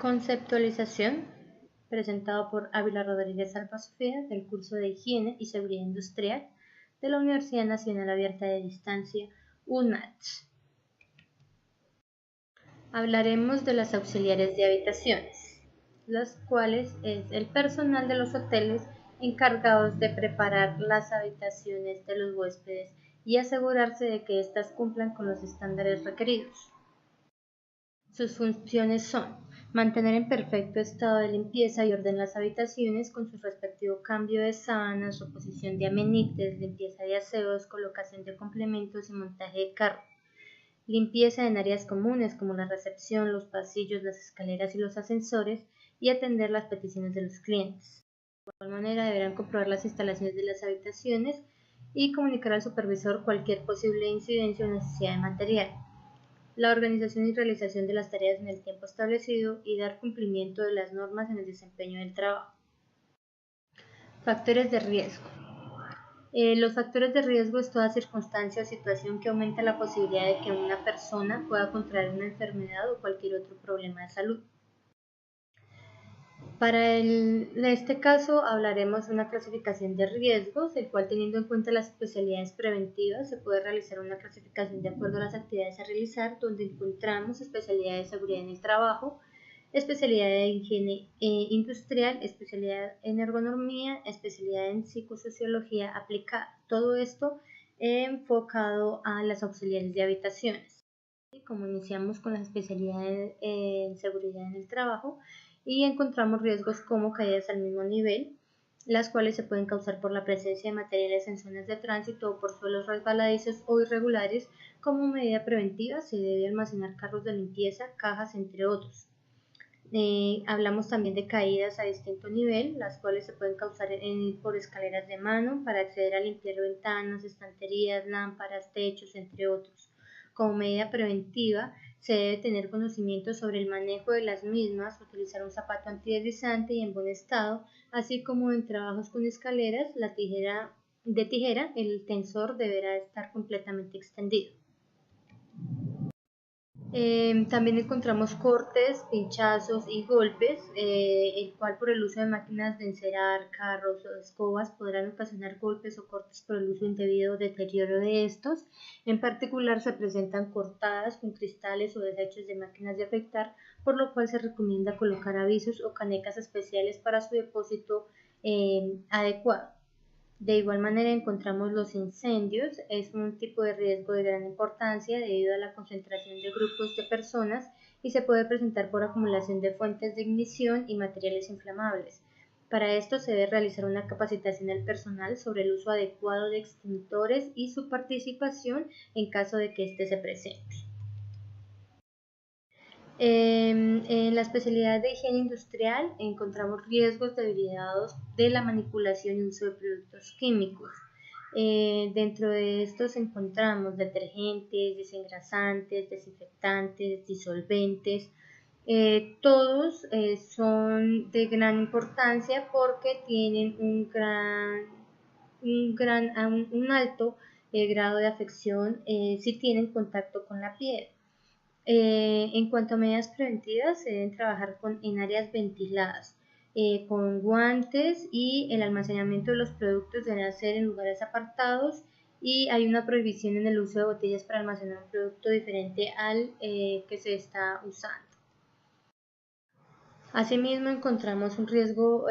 Conceptualización, presentado por Ávila Rodríguez Alba Sofía, del curso de Higiene y Seguridad Industrial de la Universidad Nacional Abierta de Distancia, UNACH. Hablaremos de las auxiliares de habitaciones, las cuales es el personal de los hoteles encargados de preparar las habitaciones de los huéspedes y asegurarse de que éstas cumplan con los estándares requeridos. Sus funciones son mantener en perfecto estado de limpieza y orden las habitaciones con su respectivo cambio de sábanas, reposición de amenites, limpieza de aseos, colocación de complementos y montaje de carro. Limpieza en áreas comunes como la recepción, los pasillos, las escaleras y los ascensores y atender las peticiones de los clientes. De igual manera deberán comprobar las instalaciones de las habitaciones y comunicar al supervisor cualquier posible incidencia o necesidad de material. La organización y realización de las tareas en el tiempo establecido y dar cumplimiento de las normas en el desempeño del trabajo. Factores de riesgo. Los factores de riesgo es toda circunstancia o situación que aumenta la posibilidad de que una persona pueda contraer una enfermedad o cualquier otro problema de salud. Para este caso hablaremos de una clasificación de riesgos, el cual teniendo en cuenta las especialidades preventivas se puede realizar una clasificación de acuerdo a las actividades a realizar, donde encontramos especialidad de seguridad en el trabajo, especialidad de higiene industrial, especialidad en ergonomía, especialidad en psicosociología aplicada. Todo esto enfocado a las auxiliares de habitaciones. Como iniciamos con las especialidades en seguridad en el trabajo y encontramos riesgos como caídas al mismo nivel, las cuales se pueden causar por la presencia de materiales en zonas de tránsito o por suelos resbaladizos o irregulares. Como medida preventiva se debe almacenar carros de limpieza, cajas, entre otros. Hablamos también de caídas a distinto nivel, las cuales se pueden causar por escaleras de mano para acceder a limpiar ventanas, estanterías, lámparas, techos, entre otros. Como medida preventiva, se debe tener conocimiento sobre el manejo de las mismas, utilizar un zapato antideslizante y en buen estado, así como en trabajos con escaleras, de tijera, el tensor deberá estar completamente extendido. También encontramos cortes, pinchazos y golpes, el cual por el uso de máquinas de encerar, carros o escobas podrán ocasionar golpes o cortes por el uso indebido o deterioro de estos. En particular se presentan cortadas con cristales o desechos de máquinas de afeitar, por lo cual se recomienda colocar avisos o canecas especiales para su depósito adecuado. De igual manera encontramos los incendios, es un tipo de riesgo de gran importancia debido a la concentración de grupos de personas y se puede presentar por acumulación de fuentes de ignición y materiales inflamables. Para esto se debe realizar una capacitación al personal sobre el uso adecuado de extintores y su participación en caso de que éste se presente. En la especialidad de higiene industrial encontramos riesgos derivados de la manipulación y uso de productos químicos. Dentro de estos encontramos detergentes, desengrasantes, desinfectantes, disolventes. Todos son de gran importancia porque tienen un alto grado de afección si tienen contacto con la piel. En cuanto a medidas preventivas, se deben trabajar en áreas ventiladas, con guantes, y el almacenamiento de los productos debe ser en lugares apartados y hay una prohibición en el uso de botellas para almacenar un producto diferente al que se está usando. Asimismo, encontramos un riesgo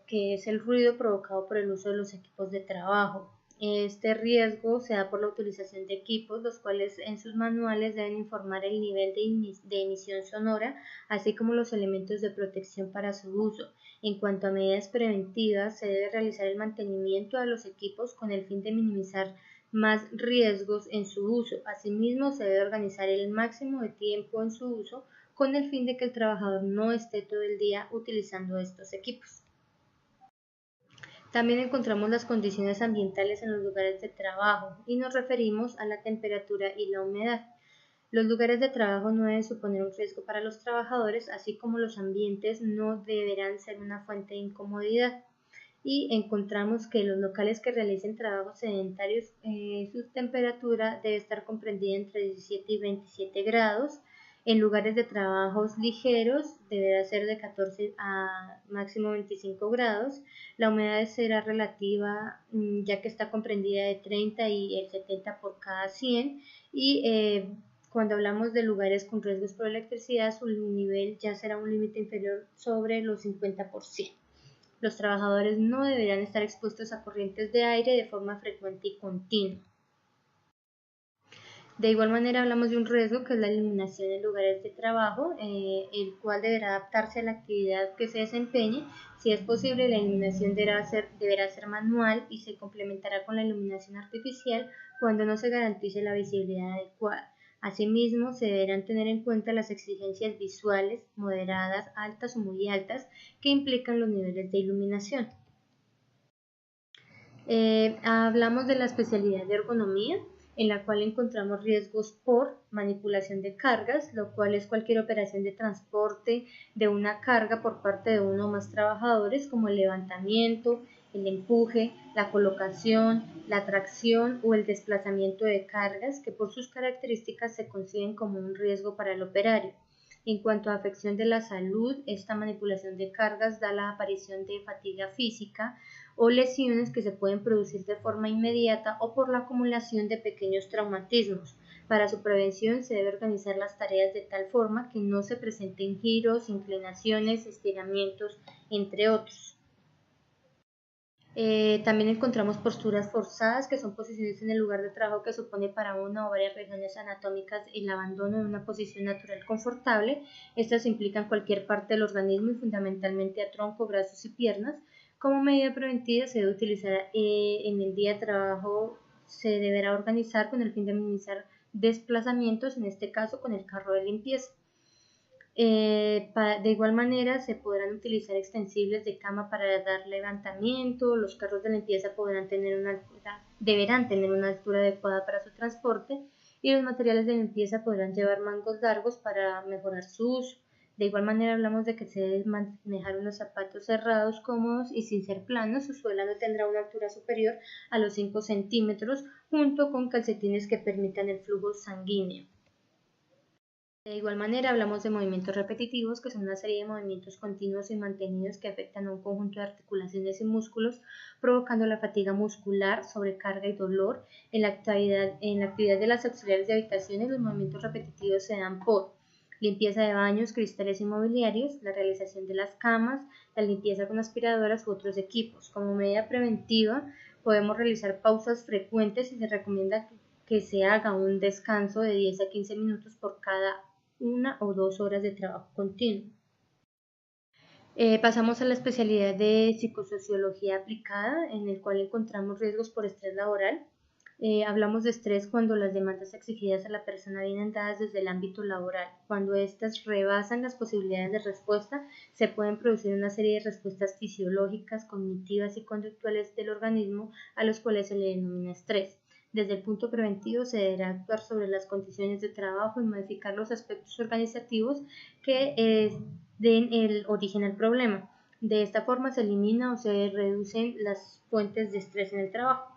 que es el ruido provocado por el uso de los equipos de trabajo. Este riesgo se da por la utilización de equipos, los cuales en sus manuales deben informar el nivel de emisión sonora, así como los elementos de protección para su uso. En cuanto a medidas preventivas, se debe realizar el mantenimiento de los equipos con el fin de minimizar más riesgos en su uso. Asimismo, se debe organizar el máximo de tiempo en su uso con el fin de que el trabajador no esté todo el día utilizando estos equipos. También encontramos las condiciones ambientales en los lugares de trabajo y nos referimos a la temperatura y la humedad. Los lugares de trabajo no deben suponer un riesgo para los trabajadores, así como los ambientes no deberán ser una fuente de incomodidad. Y encontramos que los locales que realicen trabajos sedentarios, su temperatura debe estar comprendida entre 17 y 27 grados. En lugares de trabajos ligeros deberá ser de 14 a máximo 25 grados. La humedad será relativa, ya que está comprendida de 30 y el 70 por cada 100. Y cuando hablamos de lugares con riesgos por electricidad, su nivel ya será un límite inferior sobre los 50%. Los trabajadores no deberán estar expuestos a corrientes de aire de forma frecuente y continua. De igual manera hablamos de un riesgo que es la iluminación en lugares de trabajo, el cual deberá adaptarse a la actividad que se desempeñe. Si es posible, la iluminación deberá ser manual y se complementará con la iluminación artificial cuando no se garantice la visibilidad adecuada. Asimismo, se deberán tener en cuenta las exigencias visuales moderadas, altas o muy altas que implican los niveles de iluminación. Hablamos de la especialidad de ergonomía, en la cual encontramos riesgos por manipulación de cargas, lo cual es cualquier operación de transporte de una carga por parte de uno o más trabajadores, como el levantamiento, el empuje, la colocación, la tracción o el desplazamiento de cargas, que por sus características se conciben como un riesgo para el operario. En cuanto a afección de la salud, esta manipulación de cargas da la aparición de fatiga física o lesiones que se pueden producir de forma inmediata o por la acumulación de pequeños traumatismos. Para su prevención se debe organizar las tareas de tal forma que no se presenten giros, inclinaciones, estiramientos, entre otros. También encontramos posturas forzadas, que son posiciones en el lugar de trabajo que supone para una o varias regiones anatómicas el abandono de una posición natural confortable. Estas implican cualquier parte del organismo y fundamentalmente a tronco, brazos y piernas. Como medida preventiva se debe utilizar en el día de trabajo, se deberá organizar con el fin de minimizar desplazamientos, en este caso con el carro de limpieza. De igual manera se podrán utilizar extensibles de cama para dar levantamiento. Los carros de limpieza deberán tener una altura adecuada para su transporte, y los materiales de limpieza podrán llevar mangos largos para mejorar su uso. De igual manera hablamos de que se debe manejar unos zapatos cerrados, cómodos y sin ser planos. Su suela no tendrá una altura superior a los 5 centímetros, junto con calcetines que permitan el flujo sanguíneo. De igual manera hablamos de movimientos repetitivos, que son una serie de movimientos continuos y mantenidos que afectan a un conjunto de articulaciones y músculos, provocando la fatiga muscular, sobrecarga y dolor. En la actividad de las auxiliares de habitaciones, los movimientos repetitivos se dan por limpieza de baños, cristales y mobiliarios, la realización de las camas, la limpieza con aspiradoras u otros equipos. Como medida preventiva, podemos realizar pausas frecuentes y se recomienda que se haga un descanso de 10 a 15 minutos por cada 1 o 2 horas de trabajo continuo. Pasamos a la especialidad de psicosociología aplicada, en el cual encontramos riesgos por estrés laboral. Hablamos de estrés cuando las demandas exigidas a la persona vienen dadas desde el ámbito laboral. Cuando éstas rebasan las posibilidades de respuesta, se pueden producir una serie de respuestas fisiológicas, cognitivas y conductuales del organismo, a los cuales se le denomina estrés. Desde el punto preventivo se deberá actuar sobre las condiciones de trabajo y modificar los aspectos organizativos que den el origen al problema. De esta forma se elimina o se reducen las fuentes de estrés en el trabajo.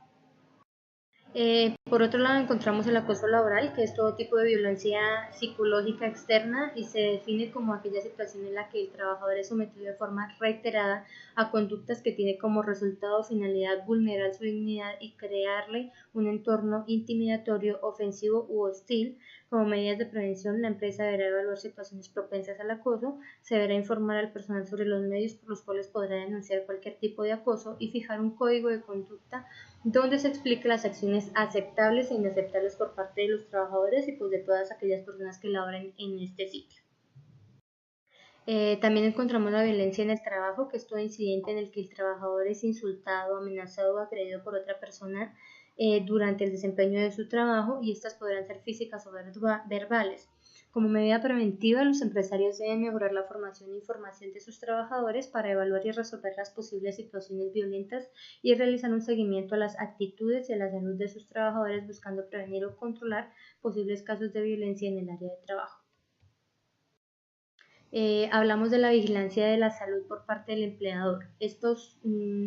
Por otro lado encontramos el acoso laboral, que es todo tipo de violencia psicológica externa y se define como aquella situación en la que el trabajador es sometido de forma reiterada a conductas que tiene como resultado o finalidad vulnerar su dignidad y crearle un entorno intimidatorio, ofensivo u hostil. Como medidas de prevención, la empresa deberá evaluar situaciones propensas al acoso, se deberá informar al personal sobre los medios por los cuales podrá denunciar cualquier tipo de acoso y fijar un código de conducta donde se explique las acciones aceptables e inaceptables por parte de los trabajadores y pues de todas aquellas personas que laboran en este sitio. También encontramos la violencia en el trabajo, que es todo incidente en el que el trabajador es insultado, amenazado o agredido por otra persona durante el desempeño de su trabajo, y estas podrán ser físicas o verbales. Como medida preventiva, los empresarios deben mejorar la formación e información de sus trabajadores para evaluar y resolver las posibles situaciones violentas y realizar un seguimiento a las actitudes y a la salud de sus trabajadores, buscando prevenir o controlar posibles casos de violencia en el área de trabajo. Hablamos de la vigilancia de la salud por parte del empleador. Esto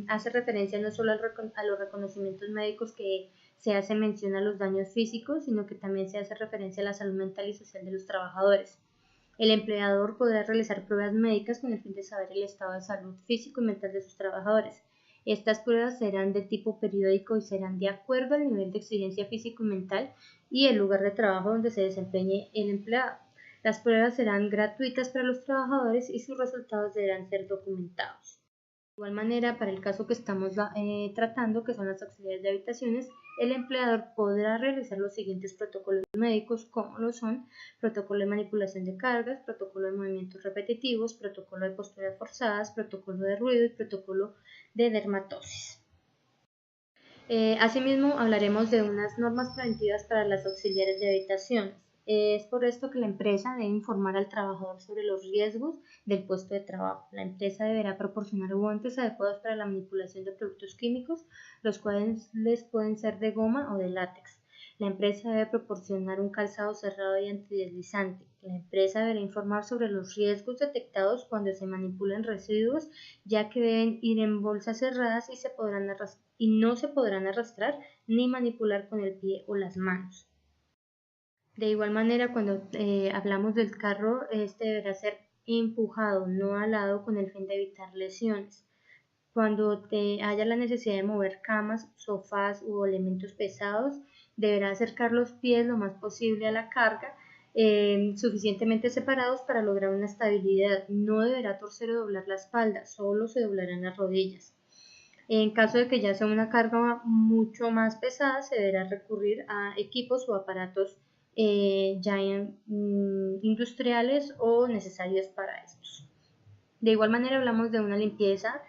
hace referencia no solo a los reconocimientos médicos que se hace mención a los daños físicos, sino que también se hace referencia a la salud mental y social de los trabajadores. El empleador podrá realizar pruebas médicas con el fin de saber el estado de salud físico y mental de sus trabajadores. Estas pruebas serán de tipo periódico y serán de acuerdo al nivel de exigencia físico y mental y el lugar de trabajo donde se desempeñe el empleado. Las pruebas serán gratuitas para los trabajadores y sus resultados deberán ser documentados. De igual manera, para el caso que estamos tratando, que son las auxiliares de habitaciones, el empleador podrá realizar los siguientes protocolos médicos, como lo son protocolo de manipulación de cargas, protocolo de movimientos repetitivos, protocolo de posturas forzadas, protocolo de ruido y protocolo de dermatosis. Asimismo, hablaremos de unas normas preventivas para las auxiliares de habitaciones. Es por esto que la empresa debe informar al trabajador sobre los riesgos del puesto de trabajo. La empresa deberá proporcionar guantes adecuados para la manipulación de productos químicos, los cuales pueden ser de goma o de látex. La empresa debe proporcionar un calzado cerrado y antideslizante. La empresa deberá informar sobre los riesgos detectados cuando se manipulan residuos, ya que deben ir en bolsas cerradas y no se podrán arrastrar ni manipular con el pie o las manos. De igual manera, cuando hablamos del carro, este deberá ser empujado, no alado, con el fin de evitar lesiones. Cuando haya la necesidad de mover camas, sofás u elementos pesados, deberá acercar los pies lo más posible a la carga, suficientemente separados para lograr una estabilidad. No deberá torcer o doblar la espalda, solo se doblarán las rodillas. En caso de que ya sea una carga mucho más pesada, se deberá recurrir a equipos o aparatos industriales o necesarios para estos. De igual manera, hablamos de una limpieza.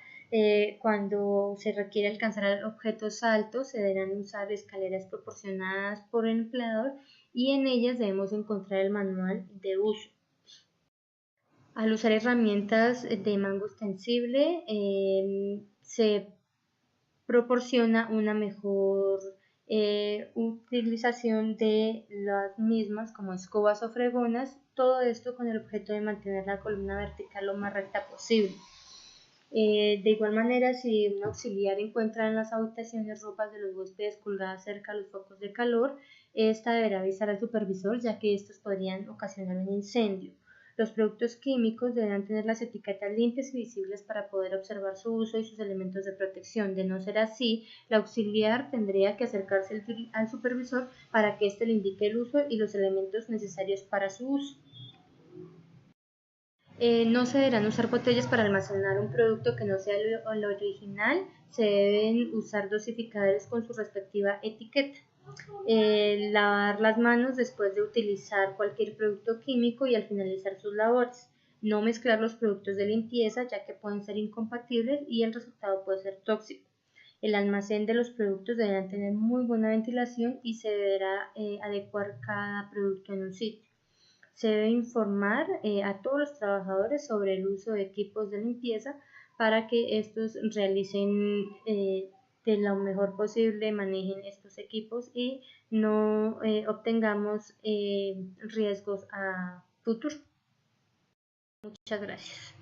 Cuando se requiere alcanzar objetos altos, se deberán usar escaleras proporcionadas por el empleador y en ellas debemos encontrar el manual de uso. Al usar herramientas de mango extensible, se proporciona una mejor utilización de las mismas como escobas o fregonas, todo esto con el objeto de mantener la columna vertical lo más recta posible. De igual manera, si un auxiliar encuentra en las habitaciones ropas de los huéspedes colgadas cerca de los focos de calor, esta deberá avisar al supervisor, ya que estos podrían ocasionar un incendio. Los productos químicos deberán tener las etiquetas limpias y visibles para poder observar su uso y sus elementos de protección. De no ser así, el auxiliar tendría que acercarse al supervisor para que éste le indique el uso y los elementos necesarios para su uso. No se deberán usar botellas para almacenar un producto que no sea el original. Se deben usar dosificadores con su respectiva etiqueta. Lavar las manos después de utilizar cualquier producto químico y al finalizar sus labores. No mezclar los productos de limpieza, ya que pueden ser incompatibles y el resultado puede ser tóxico. El almacén de los productos deberá tener muy buena ventilación y se deberá adecuar cada producto en un sitio. Se debe informar a todos los trabajadores sobre el uso de equipos de limpieza para que estos realicen de lo mejor posible, manejen estos equipos y no obtengamos riesgos a futuro. Muchas gracias.